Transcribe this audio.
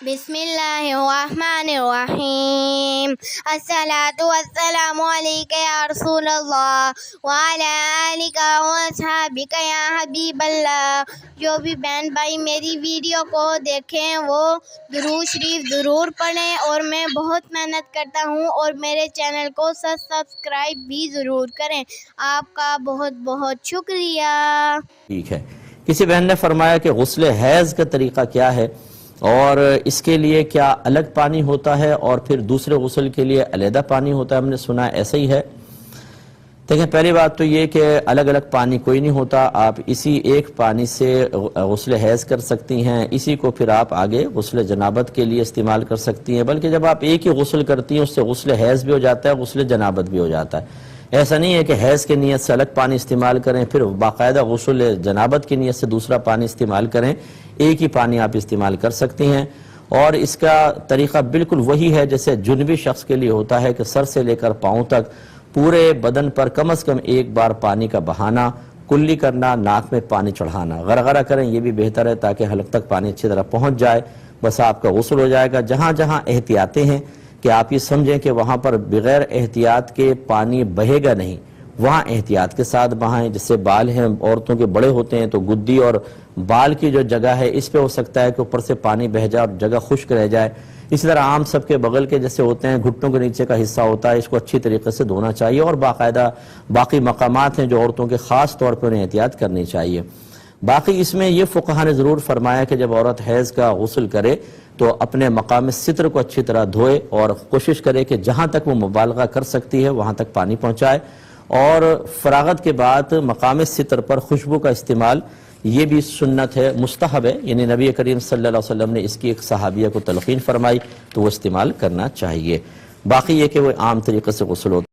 بسم اللہ الرحمن الرحیم الصلاۃ والسلام علیک یا رسول اللہ وعلی آلک واصحابک یا حبیب اللہ۔ جو بھی بہن بھائی میری ویڈیو کو دیکھیں وہ درود شریف ضرور پڑھیں، اور میں بہت محنت کرتا ہوں، اور میرے چینل کو سبسکرائب بھی ضرور کریں۔ آپ کا بہت بہت شکریہ۔ ٹھیک ہے، کسی بہن نے فرمایا کہ غسل حیض کا طریقہ کیا ہے اور اس کے لیے کیا الگ پانی ہوتا ہے اور پھر دوسرے غسل کے لیے علیحدہ پانی ہوتا ہے؟ ہم نے سنا ایسا ہی ہے۔ دیکھیں، پہلی بات تو یہ کہ الگ الگ پانی کوئی نہیں ہوتا، آپ اسی ایک پانی سے غسل حیض کر سکتی ہیں، اسی کو پھر آپ آگے غسل جنابت کے لیے استعمال کر سکتی ہیں، بلکہ جب آپ ایک ہی غسل کرتی ہیں اس سے غسل حیض بھی ہو جاتا ہے، غسل جنابت بھی ہو جاتا ہے۔ ایسا نہیں ہے کہ حیض کی نیت سے الگ پانی استعمال کریں پھر باقاعدہ غسل جنابت کی نیت سے دوسرا پانی استعمال کریں، ایک ہی پانی آپ استعمال کر سکتی ہیں۔ اور اس کا طریقہ بالکل وہی ہے جیسے جنبی شخص کے لیے ہوتا ہے کہ سر سے لے کر پاؤں تک پورے بدن پر کم از کم ایک بار پانی کا بہانا، کلی کرنا، ناک میں پانی چڑھانا، غرغرہ کریں، یہ بھی بہتر ہے تاکہ حلق تک پانی اچھی طرح پہنچ جائے، بس آپ کا غسل ہو جائے گا۔ جہاں جہاں احتیاطیں ہیں کہ آپ یہ سمجھیں کہ وہاں پر بغیر احتیاط کے پانی بہے گا نہیں، وہاں احتیاط کے ساتھ بہائیں۔ جس سے بال ہیں عورتوں کے بڑے ہوتے ہیں تو گدی اور بال کی جو جگہ ہے اس پہ ہو سکتا ہے کہ اوپر سے پانی بہہ جائے اور جگہ خشک رہ جائے۔ اسی طرح عام سب کے بغل کے جیسے ہوتے ہیں، گھٹنوں کے نیچے کا حصہ ہوتا ہے، اس کو اچھی طریقے سے دھونا چاہیے، اور باقاعدہ باقی مقامات ہیں جو عورتوں کے خاص طور پر انہیں احتیاط کرنی چاہیے۔ باقی اس میں یہ فقہاء نے ضرور فرمایا کہ جب عورت حیض کا غسل کرے تو اپنے مقام ستر کو اچھی طرح دھوئے اور کوشش کرے کہ جہاں تک وہ مبالغہ کر سکتی ہے وہاں تک پانی پہنچائے، اور فراغت کے بعد مقام ستر پر خوشبو کا استعمال یہ بھی سنت ہے، مستحب ہے، یعنی نبی کریم صلی اللہ علیہ وسلم نے اس کی ایک صحابیہ کو تلقین فرمائی تو وہ استعمال کرنا چاہیے۔ باقی یہ کہ وہ عام طریقے سے غسل ہوتا ہے۔